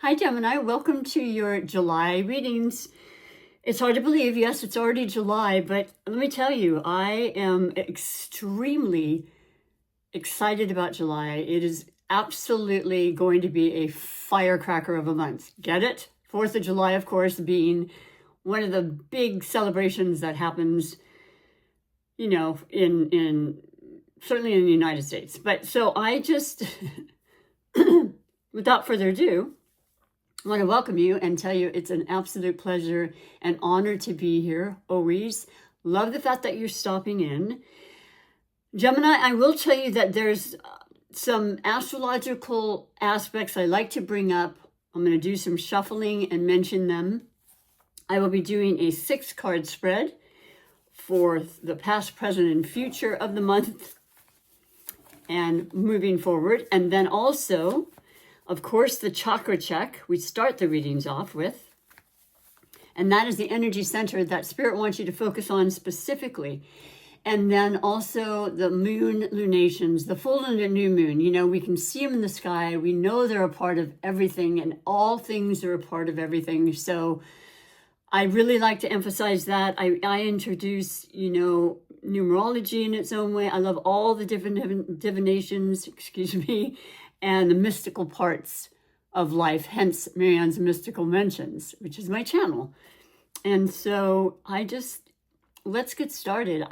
Hi, Gemini. Welcome to your July readings. It's hard to believe, yes, it's already July, but let me tell you, I am extremely excited about July. It is absolutely going to be a firecracker of a month. Get it? 4th of July, of course, being one of the big celebrations that happens, in certainly in the United States. But so I just, without further ado, I want to welcome you and tell you it's an absolute pleasure and honor to be here, always. Love the fact that you're stopping in. Gemini, I will tell you that there's some astrological aspects I like to bring up. I'm going to do some shuffling and mention them. I will be doing a 6-card spread for the past, present, and future of the month and moving forward. And then also, of course, the chakra check we start the readings off with. And that is the energy center that Spirit wants you to focus on specifically. And then also the moon lunations, the full and the new moon. We can see them in the sky. We know they're a part of everything, and all things are a part of everything. So I really like to emphasize that. I introduce, numerology in its own way. I love all the different divinations, and the mystical parts of life, hence Marianne's Mystical Mentions, which is my channel. And so let's get started.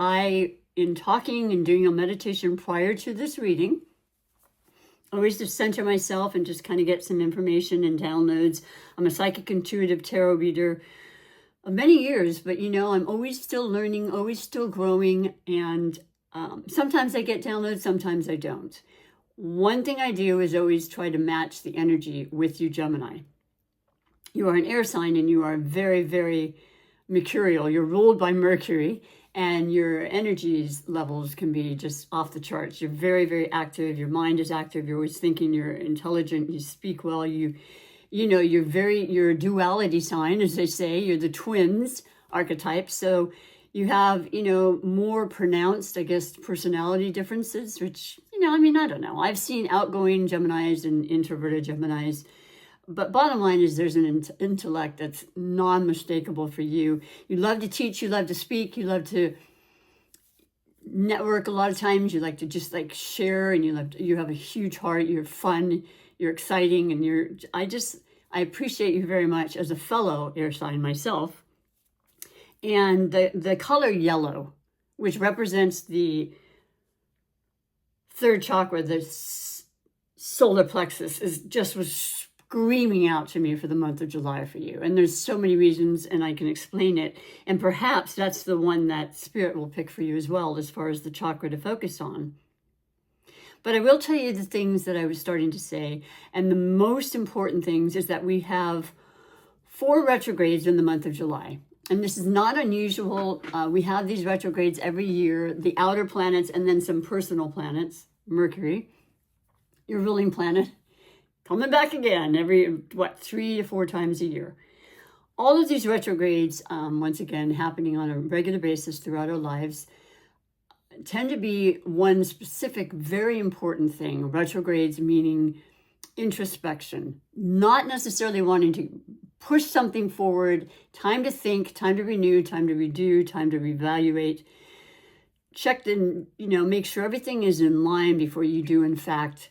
In talking and doing a meditation prior to this reading, always to center myself and just kind of get some information and downloads. I'm a psychic intuitive tarot reader of many years, but I'm always still learning, always still growing. And sometimes I get downloads, sometimes I don't. One thing I do is always try to match the energy with you, Gemini. You are an air sign and you are very, very mercurial. You're ruled by Mercury, and your energies levels can be just off the charts. You're very, very active. Your mind is active. You're always thinking. You're intelligent. You speak well. You're a duality sign, as they say. You're the twins archetype. So you have, more pronounced, personality differences, which, I don't know. I've seen outgoing Geminis and introverted Geminis. But bottom line is there's an intellect that's non-mistakable for you. You love to teach, you love to speak, you love to network a lot of times. You like to just share, and you have a huge heart, you're fun, you're exciting, and I appreciate you very much as a fellow air sign myself. And the color yellow, which represents the third chakra, the solar plexus, was screaming out to me for the month of July for you. And there's so many reasons, and I can explain it. And perhaps that's the one that Spirit will pick for you as well, as far as the chakra to focus on. But I will tell you the things that I was starting to say. And the most important things is that we have 4 retrogrades in the month of July. And this is not unusual. We have these retrogrades every year, the outer planets and then some personal planets. Mercury, your ruling planet, coming back again every, 3 to 4 times a year. All of these retrogrades, once again, happening on a regular basis throughout our lives, tend to be one specific, very important thing. Retrogrades meaning introspection, not necessarily wanting to push something forward, time to think, time to renew, time to redo, time to reevaluate. Check and, make sure everything is in line before you do, in fact,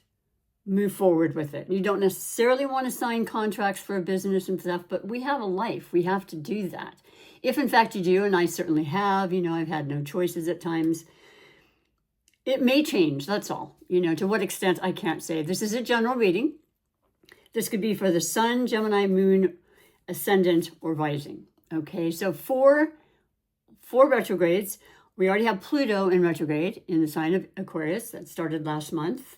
move forward with it. You don't necessarily want to sign contracts for a business and stuff, but we have a life. We have to do that. If, in fact, you do, and I certainly have, I've had no choices at times. It may change, that's all. To what extent, I can't say. This is a general reading. This could be for the Sun, Gemini, Moon, Ascendant, or Rising. Okay, so 4 retrogrades. We already have Pluto in retrograde in the sign of Aquarius. That started last month.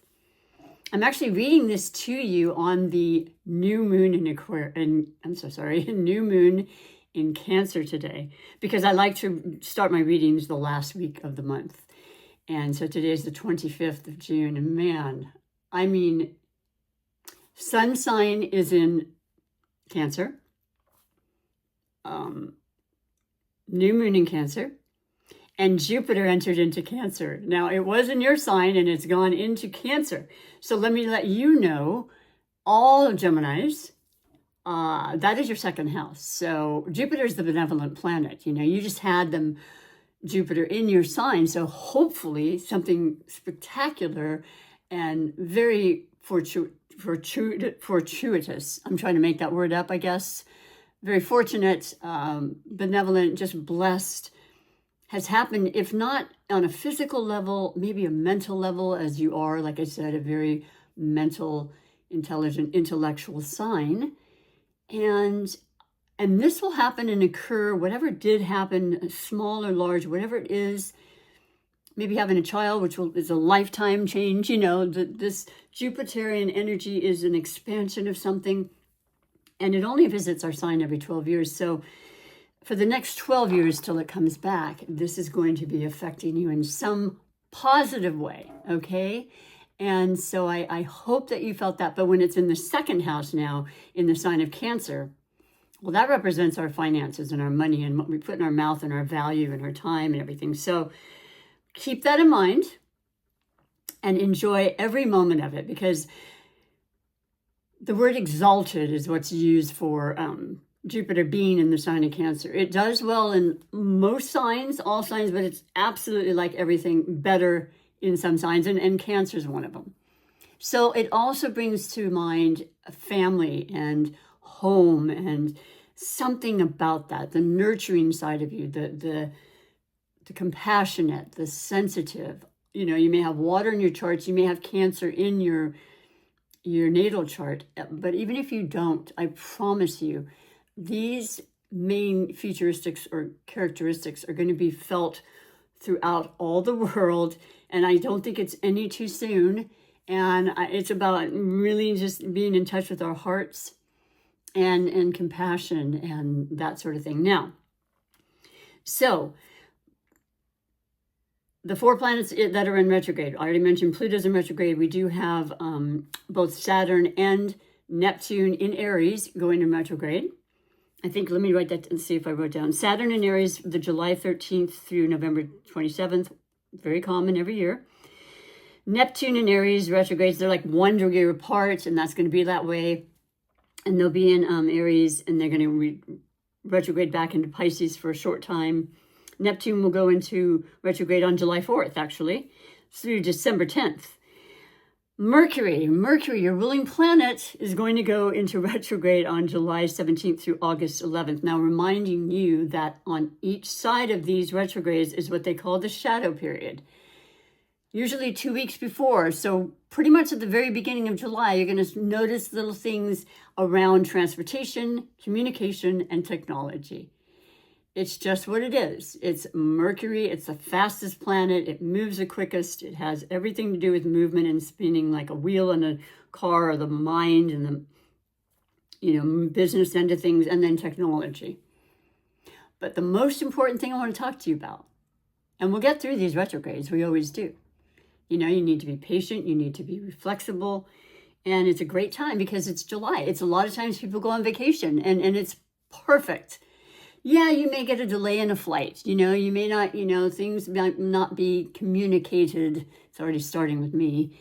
I'm actually reading this to you on the new moon in new moon in Cancer today, because I like to start my readings the last week of the month. And so today is the 25th of June, and man, Sun sign is in Cancer, new moon in Cancer, and Jupiter entered into Cancer. Now, it was in your sign, and it's gone into Cancer. So let me let you know, all Geminis, that is your second house. So Jupiter is the benevolent planet. You just had them, Jupiter, in your sign. So hopefully something spectacular and very fortuitous. I'm trying to make that word up, I guess. Very fortunate, benevolent, just blessed has happened, if not on a physical level, maybe a mental level, as you are, like I said, a very mental, intelligent, intellectual sign. And this will happen and occur, whatever did happen, small or large, whatever it is, maybe having a child, which is a lifetime change. This Jupiterian energy is an expansion of something, and it only visits our sign every 12 years. So for the next 12 years till it comes back, this is going to be affecting you in some positive way, okay? And so I hope that you felt that. But when it's in the second house now, in the sign of Cancer, well, that represents our finances and our money and what we put in our mouth and our value and our time and everything. So keep that in mind and enjoy every moment of it, because the word exalted is what's used for Jupiter being in the sign of Cancer. It does well in most signs, all signs, but it's absolutely, like everything, better in some signs, and Cancer is one of them. So it also brings to mind a family and home and something about that, the nurturing side of you, the compassionate, the sensitive. You may have water in your charts, you may have Cancer in your natal chart, but even if you don't, I promise you, these main futuristics or characteristics are going to be felt throughout all the world, and I don't think it's any too soon. And it's about really just being in touch with our hearts and compassion and that sort of thing. Now, so the 4 planets that are in retrograde, I already mentioned Pluto's in retrograde. We do have both Saturn and Neptune in Aries going in retrograde. I think, let me write that and see if I wrote down. Saturn in Aries, the July 13th through November 27th, very common every year. Neptune in Aries retrogrades, they're like 1 degree apart, and that's going to be that way. And they'll be in Aries, and they're going to retrograde back into Pisces for a short time. Neptune will go into retrograde on July 4th, actually, through December 10th. Mercury, your ruling planet, is going to go into retrograde on July 17th through August 11th. Now, reminding you that on each side of these retrogrades is what they call the shadow period. Usually 2 weeks before. So pretty much at the very beginning of July, you're going to notice little things around transportation, communication, and technology. It's just what it is. It's Mercury. It's the fastest planet. It moves the quickest. It has everything to do with movement and spinning, like a wheel in a car, or the mind and the, business end of things, and then technology. But the most important thing I want to talk to you about, and we'll get through these retrogrades, we always do. You need to be patient. You need to be flexible. And it's a great time because it's July. It's a lot of times people go on vacation, and it's perfect. Yeah, you may get a delay in a flight. You may not, things might not be communicated. It's already starting with me.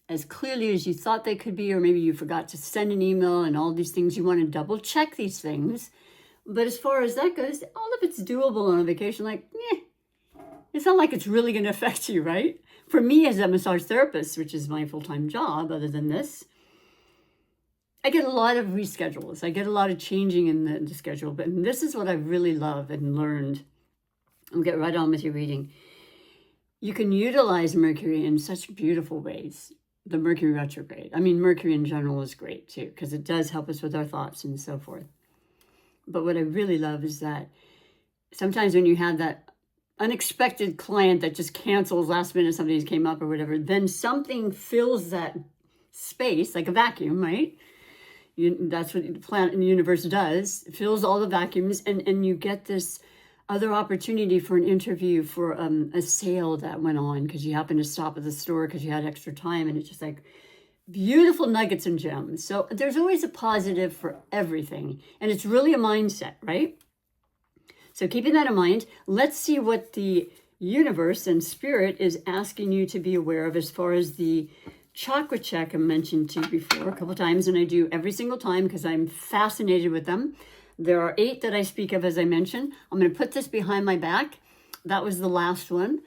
As clearly as you thought they could be, or maybe you forgot to send an email and all these things. You want to double check these things. But as far as that goes, all of it's doable on a vacation. It's not like it's really going to affect you, right? For me as a massage therapist, which is my full-time job other than this, I get a lot of reschedules. I get a lot of changing in the schedule. But this is what I really love and learned. I'll get right on with your reading. You can utilize Mercury in such beautiful ways. The Mercury retrograde. I mean, Mercury in general is great too, because it does help us with our thoughts and so forth. But what I really love is that sometimes when you have that unexpected client that just cancels last minute, somebody came up or whatever, then something fills that space, like a vacuum, right? That's what the planet and the universe does. It fills all the vacuums, and you get this other opportunity for an interview, for a sale that went on because you happened to stop at the store because you had extra time, and it's just like beautiful nuggets and gems. So there's always a positive for everything, and it's really a mindset, right? So keeping that in mind, let's see what the universe and spirit is asking you to be aware of as far as the chakra check I mentioned to you before a couple times, and I do every single time because I'm fascinated with them. There are 8 that I speak of, as I mentioned. I'm going to put this behind my back. That was the last one.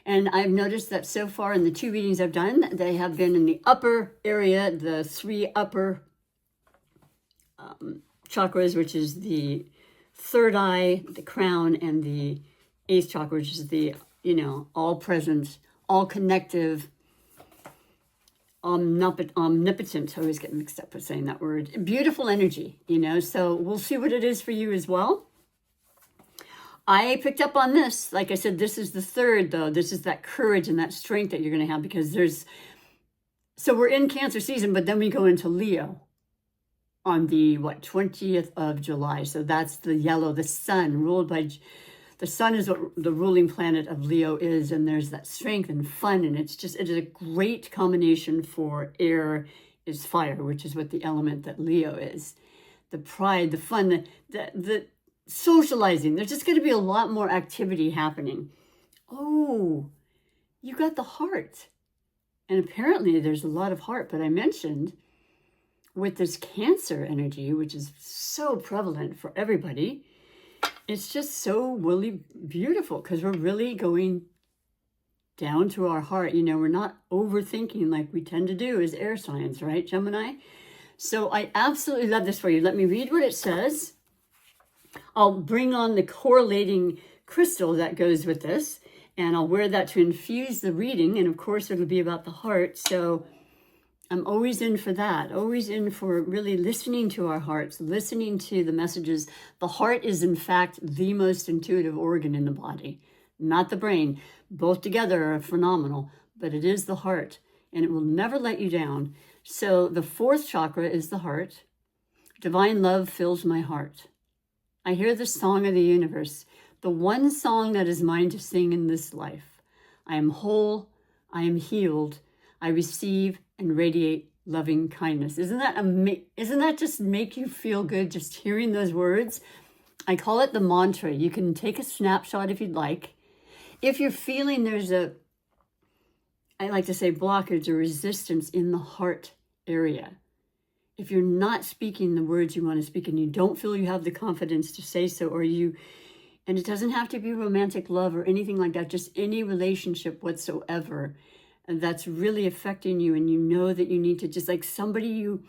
And I've noticed that so far in the 2 readings I've done, they have been in the upper area, the 3 upper chakras, which is the third eye, the crown, and the 8th chakra, which is the, all present, all connective, omnipotent. I always get mixed up with saying that word. Beautiful energy, so we'll see what it is for you as well. I picked up on this. Like I said, this is the 3rd, though. This is that courage and that strength that you're going to have, because so we're in Cancer season, but then we go into Leo on the 20th of July. So that's the yellow, the sun, the sun is what the ruling planet of Leo is, and there's that strength and fun, and it is a great combination for air is fire, which is what the element that Leo is. The pride, the fun, the socializing. There's just going to be a lot more activity happening. Oh, you got the heart. And apparently there's a lot of heart, but I mentioned with this Cancer energy, which is so prevalent for everybody, it's just so really beautiful because we're really going down to our heart. We're not overthinking like we tend to do as air signs, right, Gemini? So I absolutely love this for you. Let me read what it says. I'll bring on the correlating crystal that goes with this, and I'll wear that to infuse the reading. And of course, it'll be about the heart. So I'm always in for that, always in for really listening to our hearts, listening to the messages. The heart is, in fact, the most intuitive organ in the body, not the brain. Both together are phenomenal, but it is the heart, and it will never let you down. So the 4th chakra is the heart. Divine love fills my heart. I hear the song of the universe, the one song that is mine to sing in this life. I am whole, I am healed, I receive and radiate loving kindness. Isn't that just make you feel good just hearing those words? I call it the mantra. You can take a snapshot if you'd like. If you're feeling there's I like to say blockage or resistance in the heart area, if you're not speaking the words you want to speak and you don't feel you have the confidence to say so, and it doesn't have to be romantic love or anything like that, just any relationship whatsoever, and that's really affecting you, and you know that you need to, just like somebody you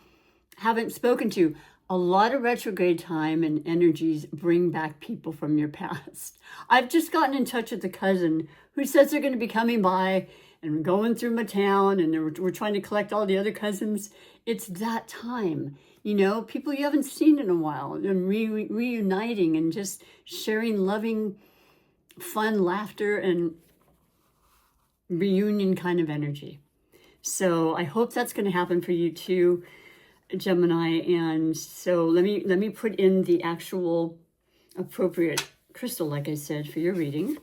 haven't spoken to. A lot of retrograde time and energies bring back people from your past. I've just gotten in touch with a cousin who says they're going to be coming by and going through my town, and we're trying to collect all the other cousins. It's that time, people you haven't seen in a while, and reuniting and just sharing loving, fun, laughter, and reunion kind of energy. So I hope that's going to happen for you too, Gemini. And so let me put in the actual appropriate crystal, like I said, for your reading.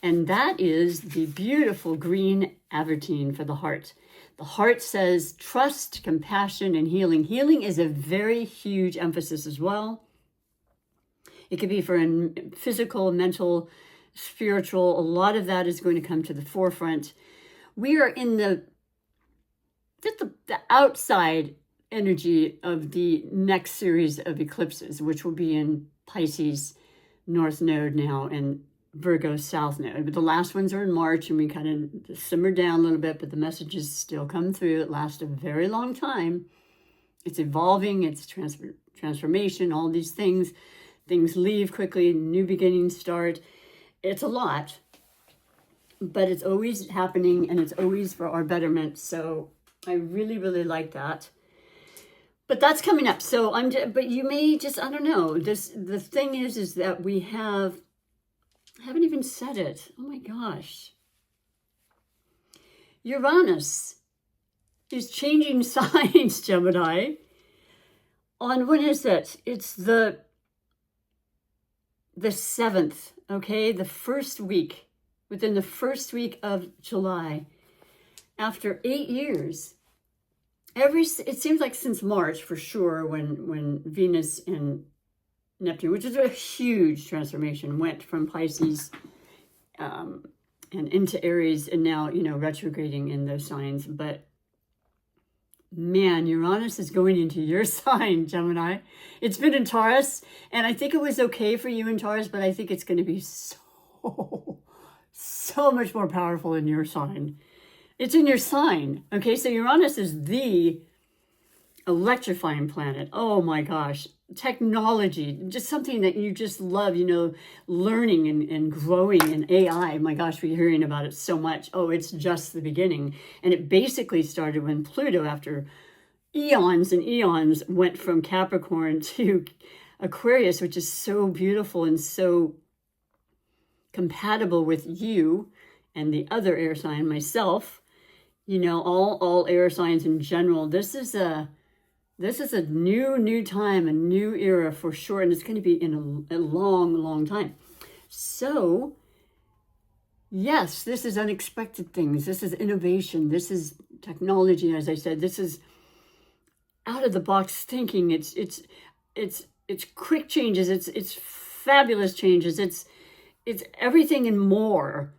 And that is the beautiful green avertine for the heart. The heart says trust, compassion, and healing. Healing is a very huge emphasis as well. It could be for physical, mental, spiritual. A lot of that is going to come to the forefront. We are in the outside energy of the next series of eclipses, which will be in Pisces North Node now and Virgo South Node. But the last ones are in March, and we kind of simmered down a little bit, but the messages still come through. It lasts a very long time. It's evolving, it's transformation, all these things. Things leave quickly, new beginnings start. It's a lot, but it's always happening, and it's always for our betterment. So I really, really like that. But that's coming up. So but you may just, I don't know. The thing is that we I haven't even said it. Oh my gosh. Uranus is changing signs, Gemini. On, when is it? It's the 7th, okay? The first week, within the first week of July. After 8 years, it seems like since March for sure, when Venus and Neptune, which is a huge transformation, went from Pisces and into Aries, and now, retrograding in those signs. But Man, Uranus is going into your sign, Gemini. It's been in Taurus, and I think it was okay for you in Taurus, but I think it's going to be so much more powerful in your sign. It's in your sign. Okay, so Uranus is the electrifying planet. Oh my gosh. Technology, just something that you just love, learning and growing, and AI. My gosh, we're hearing about it so much. Oh, it's just the beginning. And it basically started when Pluto, after eons and eons, went from Capricorn to Aquarius, which is so beautiful and so compatible with you and the other air sign, myself, all air signs in general. This is a new time, a new era for sure, and it's going to be in a long time. So, yes, this is unexpected things. This is innovation. This is technology, as I said. This is out of the box thinking. It's quick changes. It's fabulous changes. It's everything and more.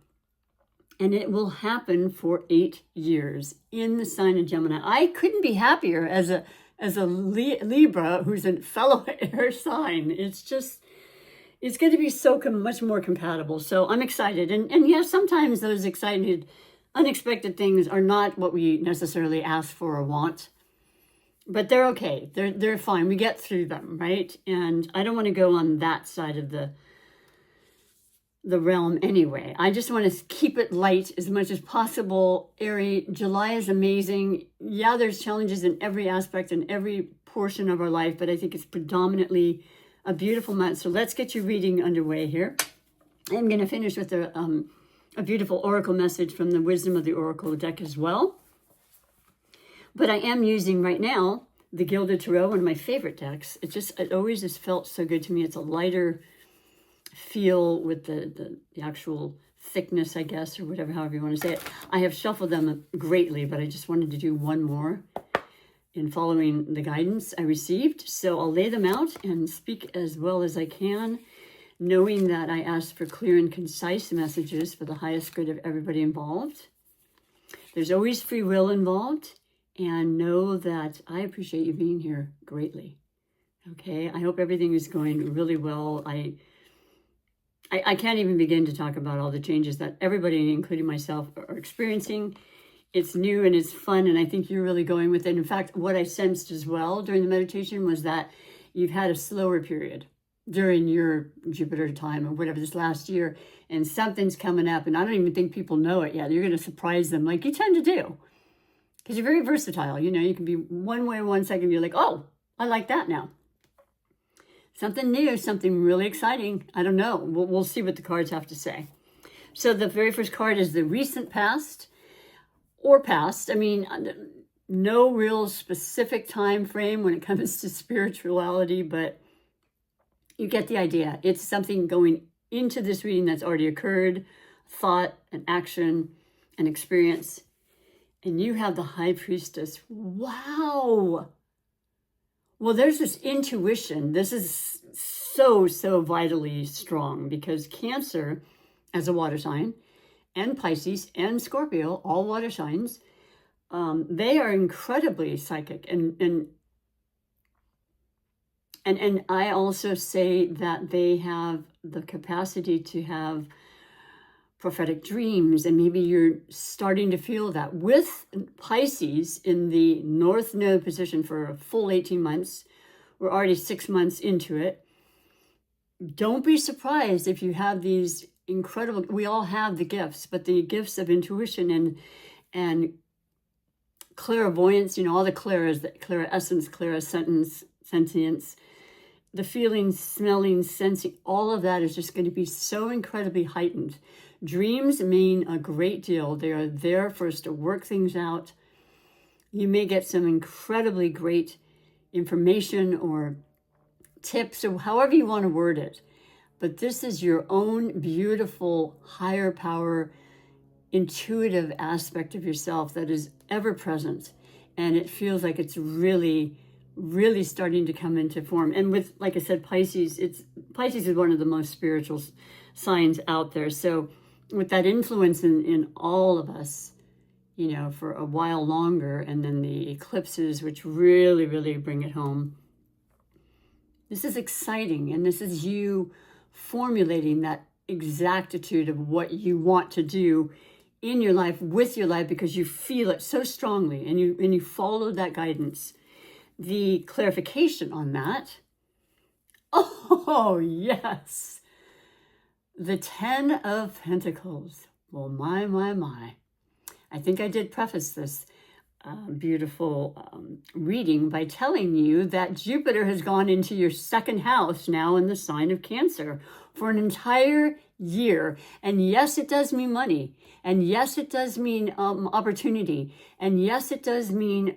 And it will happen for 8 years in the sign of Gemini. I couldn't be happier as a Libra who's a fellow air sign. It's going to be so much more compatible. So I'm excited. And yes, sometimes those unexpected things are not what we necessarily ask for or want, but they're okay. They're fine. We get through them, right? And I don't want to go on that side of the realm anyway. I just want to keep it light as much as possible. Aries, July is amazing. Yeah, there's challenges in every aspect and every portion of our life, but I think it's predominantly a beautiful month. So let's get your reading underway here. I'm going to finish with a beautiful oracle message from the Wisdom of the Oracle deck as well. But I am using right now the Gilded Tarot, one of my favorite decks. It always has felt so good to me. It's a lighter feel with the actual thickness, I guess, or whatever, however you want to say it. I have shuffled them greatly, but I just wanted to do one more in following the guidance I received. So I'll lay them out and speak as well as I can, knowing that I asked for clear and concise messages for the highest good of everybody involved. There's always free will involved, and know that I appreciate you being here greatly. Okay, I hope everything is going really well. I can't even begin to talk about all the changes that everybody, including myself, are experiencing. It's new and it's fun, and I think you're really going with it. In fact, what I sensed as well during the meditation was that you've had a slower period during your Jupiter time or whatever this last year, and something's coming up, and I don't even think people know it yet. You're going to surprise them like you tend to do, because you're very versatile. You can be one way 1 second, you're like, oh, I like that now. Something new, something really exciting. I don't know. We'll see what the cards have to say. So the very first card is the recent past or past. I mean, no real specific time frame when it comes to spirituality, but you get the idea. It's something going into this reading that's already occurred, thought, an action, an experience. And you have the High Priestess. Wow. Well, there's this intuition. This is so vitally strong, because Cancer, as a water sign, and Pisces and Scorpio, all water signs, they are incredibly psychic. And I also say that they have the capacity to have prophetic dreams, and maybe you're starting to feel that. With Pisces in the North Node position for a full 18 months, we're already 6 months into it. Don't be surprised if you have these incredible, we all have the gifts, but the gifts of intuition and clairvoyance, all the clairs, clairessence, clairsentience, the feeling, smelling, sensing, all of that is just going to be so incredibly heightened. Dreams mean a great deal. They are there for us to work things out. You may get some incredibly great information or tips, or however you want to word it. But this is your own beautiful, higher power, intuitive aspect of yourself that is ever present. And it feels like it's really starting to come into form. And with, like I said, Pisces is one of the most spiritual signs out there. So with that influence in all of us, for a while longer, and then the eclipses, which really, really bring it home. This is exciting, and this is you formulating that exactitude of what you want to do in your life, with your life, because you feel it so strongly, and you follow that guidance. The clarification on that, oh yes, the 10 of Pentacles. Well, my. I think I did preface this beautiful reading by telling you that Jupiter has gone into your second house now in the sign of Cancer for an entire year. And yes, it does mean money. And yes, it does mean opportunity. And yes, it does mean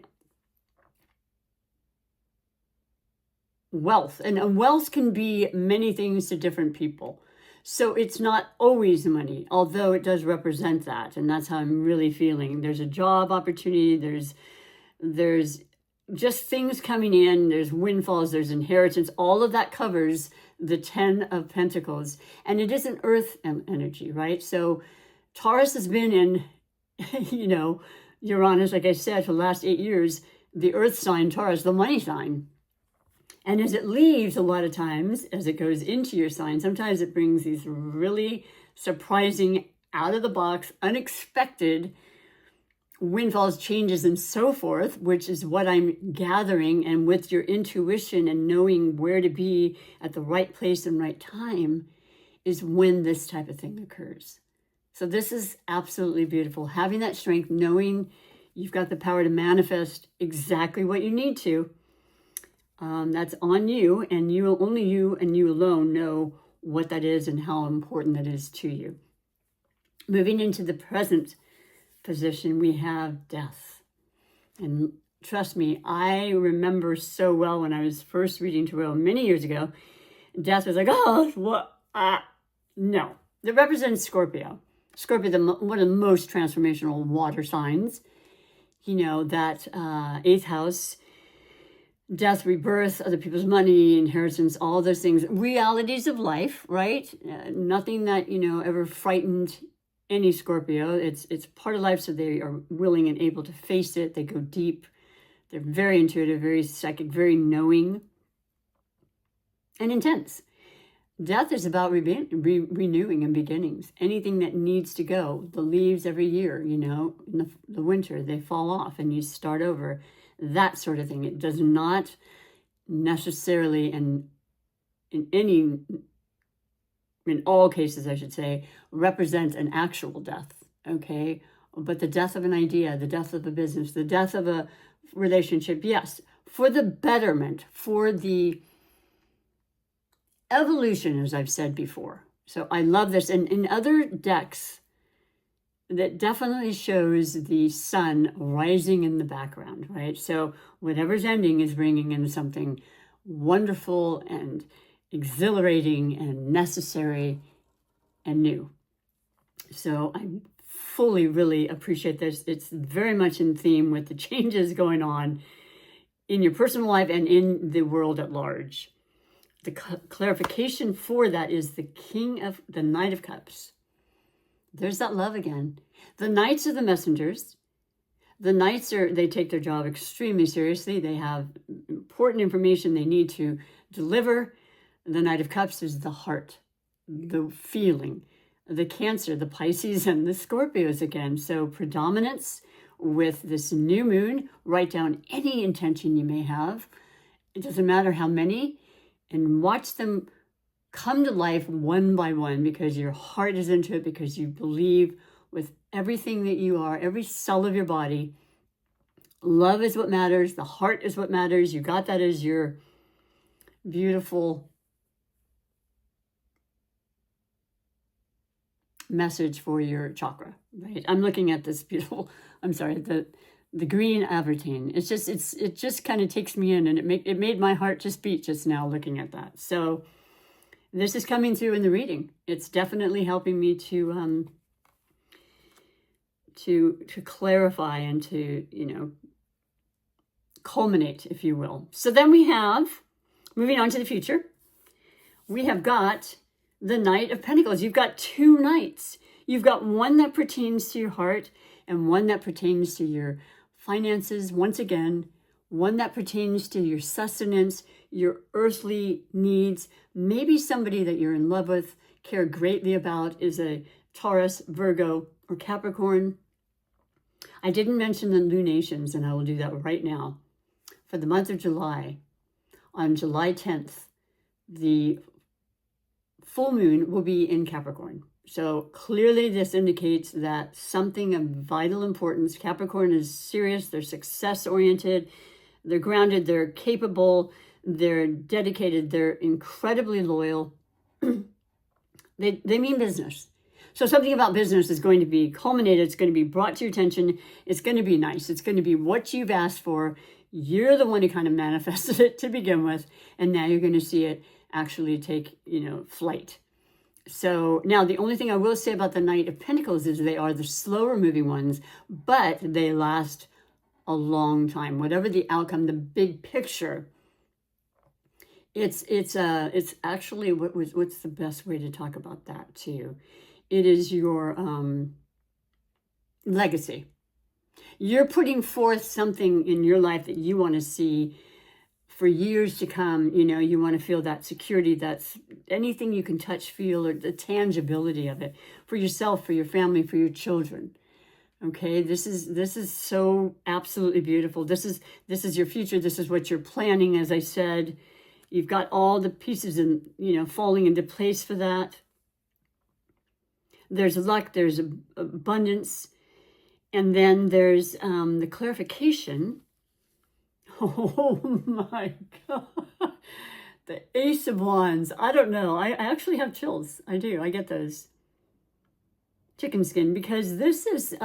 wealth. And wealth can be many things to different people. So it's not always money, although it does represent that. And that's how I'm really feeling. There's a job opportunity. There's just things coming in. There's windfalls. There's inheritance. All of that covers the 10 of Pentacles. And it is an earth energy, right? So Taurus has been in, Uranus, like I said, for the last 8 years, the earth sign, Taurus, the money sign. And as it leaves, a lot of times, as it goes into your sign, sometimes it brings these really surprising, out of the box, unexpected windfalls, changes, and so forth, which is what I'm gathering. And with your intuition and knowing where to be at the right place and right time is when this type of thing occurs. So this is absolutely beautiful. Having that strength, knowing you've got the power to manifest exactly what you need to. That's on you, and only you and you alone know what that is and how important that is to you. Moving into the present position, we have death. And trust me, I remember so well when I was first reading tarot many years ago, death was like, oh, what? No. It represents Scorpio. Scorpio, one of the most transformational water signs. That 8th house, death, rebirth, other people's money, inheritance, all those things, realities of life, right? Nothing that, ever frightened any Scorpio. It's part of life, so they are willing and able to face it. They go deep. They're very intuitive, very psychic, very knowing, and intense. Death is about renewing and beginnings. Anything that needs to go. The leaves every year, in the winter, they fall off and you start over. That sort of thing. It does not necessarily, in all cases, I should say, represent an actual death, okay? But the death of an idea, the death of a business, the death of a relationship, yes, for the betterment, for the evolution, as I've said before. So I love this. And in other decks, that definitely shows the sun rising in the background, right? So whatever's ending is bringing in something wonderful and exhilarating and necessary and new. So I fully, really appreciate this. It's very much in theme with the changes going on in your personal life and in the world at large. The clarification for that is the Knight of Cups. There's that love again. The Knights are the messengers. The Knights they take their job extremely seriously. They have important information they need to deliver. The Knight of Cups is the heart, the feeling, the Cancer, the Pisces, and the Scorpios again. So predominance with this new moon. Write down any intention you may have. It doesn't matter how many, and watch them come to life one by one, because your heart is into it, because you believe with everything that you are, every cell of your body. Love is what matters. The heart is what matters. You got that as your beautiful message for your chakra, right? I'm looking at this beautiful, the green avertine. It just kind of takes me in, and it made my heart just beat just now looking at that. So this is coming through in the reading. It's definitely helping me to clarify and to, culminate, if you will. So then we have, moving on to the future, we have got the Knight of Pentacles. You've got 2 knights. You've got one that pertains to your heart and one that pertains to your finances, once again, one that pertains to your sustenance, your earthly needs. Maybe somebody that you're in love with, care greatly about, is a Taurus, Virgo, or Capricorn. I didn't mention the lunations, and I will do that right now. For the month of July, on July 10th, the full moon will be in Capricorn. So clearly this indicates that something of vital importance. Capricorn is serious, they're success-oriented, they're grounded, they're capable, they're dedicated, they're incredibly loyal. They mean business. So something about business is going to be culminated, it's going to be brought to your attention, it's going to be nice, it's going to be what you've asked for. You're the one who kind of manifested it to begin with, and now you're going to see it actually take, flight. So now the only thing I will say about the Knight of Pentacles is they are the slower moving ones, but they last a long time. Whatever the outcome, the big picture, it's actually, what's the best way to talk about that too? It is your legacy. You're putting forth something in your life that you want to see for years to come. You want to feel that security, that's anything you can touch, feel, or the tangibility of it for yourself, for your family, for your children. Okay, this is so absolutely beautiful. This is your future. This is what you're planning. As I said, you've got all the pieces falling into place for that. There's luck, there's abundance, and then there's the clarification. Oh my God. The Ace of Wands. I don't know. I actually have chills. I do. I get those. Chicken skin, because this is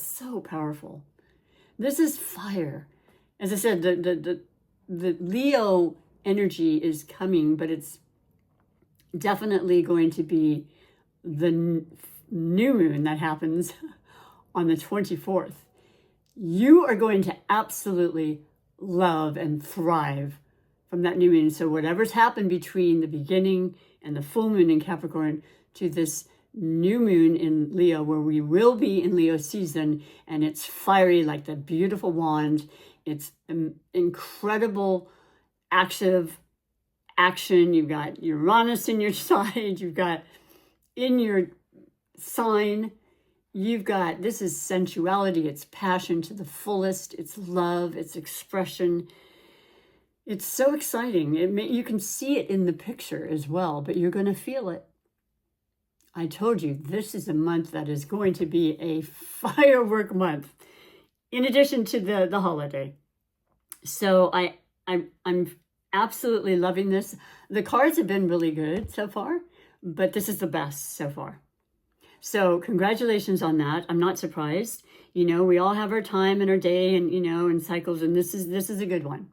so powerful. This is fire. As I said, the Leo energy is coming, but it's definitely going to be the new moon that happens on the 24th. You are going to absolutely love and thrive from that new moon. So whatever's happened between the beginning and the full moon in Capricorn to this new moon in Leo, where we will be in Leo season, and it's fiery like the beautiful wand. It's incredible active action. You've got Uranus in your side. You've got in your sign, you've got, this is sensuality, it's passion to the fullest, it's love, it's expression. It's so exciting. You can see it in the picture as well, but you're going to feel it. I told you, this is a month that is going to be a firework month, in addition to the holiday. So I'm absolutely loving this. The cards have been really good so far, but this is the best so far. So congratulations on that. I'm not surprised. We all have our time and our day and, and cycles, and this is a good one.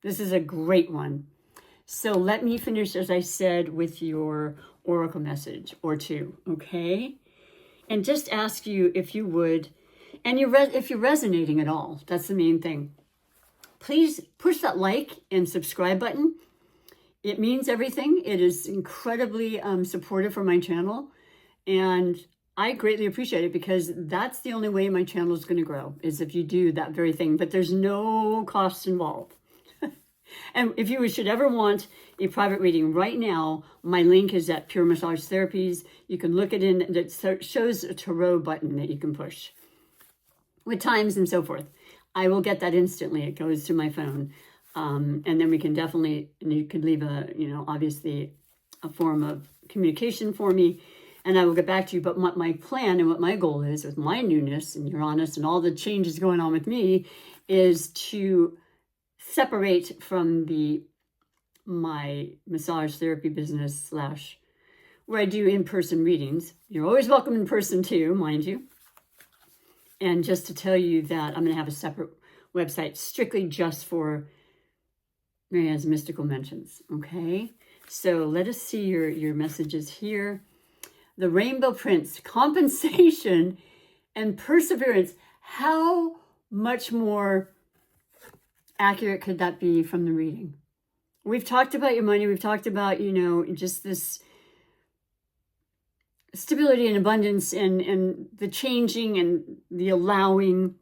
This is a great one. So let me finish, as I said, with your oracle message or two, okay? And just ask you if you would, and if you're resonating at all, that's the main thing. Please push that like and subscribe button. It means everything. It is incredibly supportive for my channel, and I greatly appreciate it, because that's the only way my channel is going to grow, is if you do that very thing. But there's no costs involved. And if you should ever want a private reading right now, my link is at Pure Massage Therapies. You can look it in. It shows a tarot button that you can push with times and so forth. I will get that instantly. It goes to my phone. And then we can definitely, and you could leave obviously a form of communication for me, and I will get back to you. But what my plan and what my goal is with my newness and Uranus and all the changes going on with me is to separate from my massage therapy business / where I do in-person readings. You're always welcome in person too, mind you. And just to tell you that I'm going to have a separate website strictly just for Marianne's Mystical Mentions, okay? So let us see your messages here. The Rainbow Prince, compensation and perseverance. How much more accurate could that be from the reading? We've talked about your money. We've talked about, just this stability and abundance and the changing and the allowing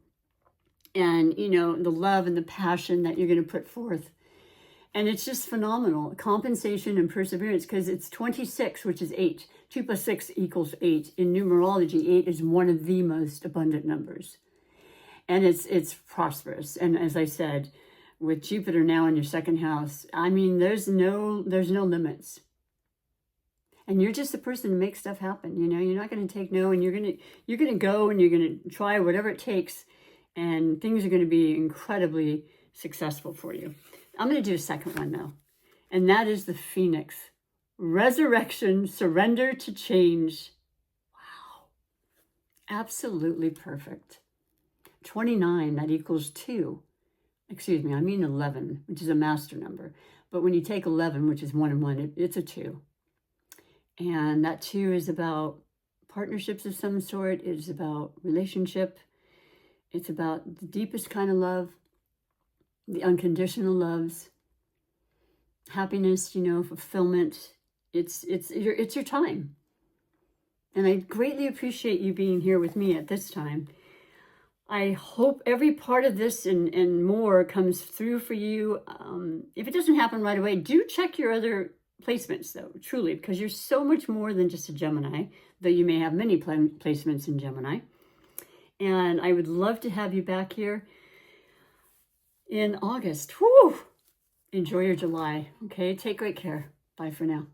and, you know, the love and the passion that you're going to put forth. And it's just phenomenal. Compensation and perseverance, because it's 26, which is 8. 2 plus 6 equals 8. In numerology, 8 is one of the most abundant numbers. And it's prosperous. And as I said, with Jupiter now in your second house, I mean, there's no limits. And you're just the person to make stuff happen. You know, you're not going to take no, and you're going to go and you're going to try whatever it takes, and things are going to be incredibly successful for you. I'm going to do a second one though, and that is the Phoenix. Resurrection, surrender to change. Wow. Absolutely perfect. 29, that equals 2. Excuse me, I mean 11, which is a master number. But when you take 11, which is 1 and 1, it's a 2. And that 2 is about partnerships of some sort. It's about relationship. It's about the deepest kind of love, the unconditional loves, happiness, you know, fulfillment. It's your time. And I greatly appreciate you being here with me at this time. I hope every part of this and more comes through for you. If it doesn't happen right away, do check your other placements though, truly, because you're so much more than just a Gemini, though you may have many placements in Gemini. And I would love to have you back here in August. Whew! Enjoy your July. Okay, take great care. Bye for now.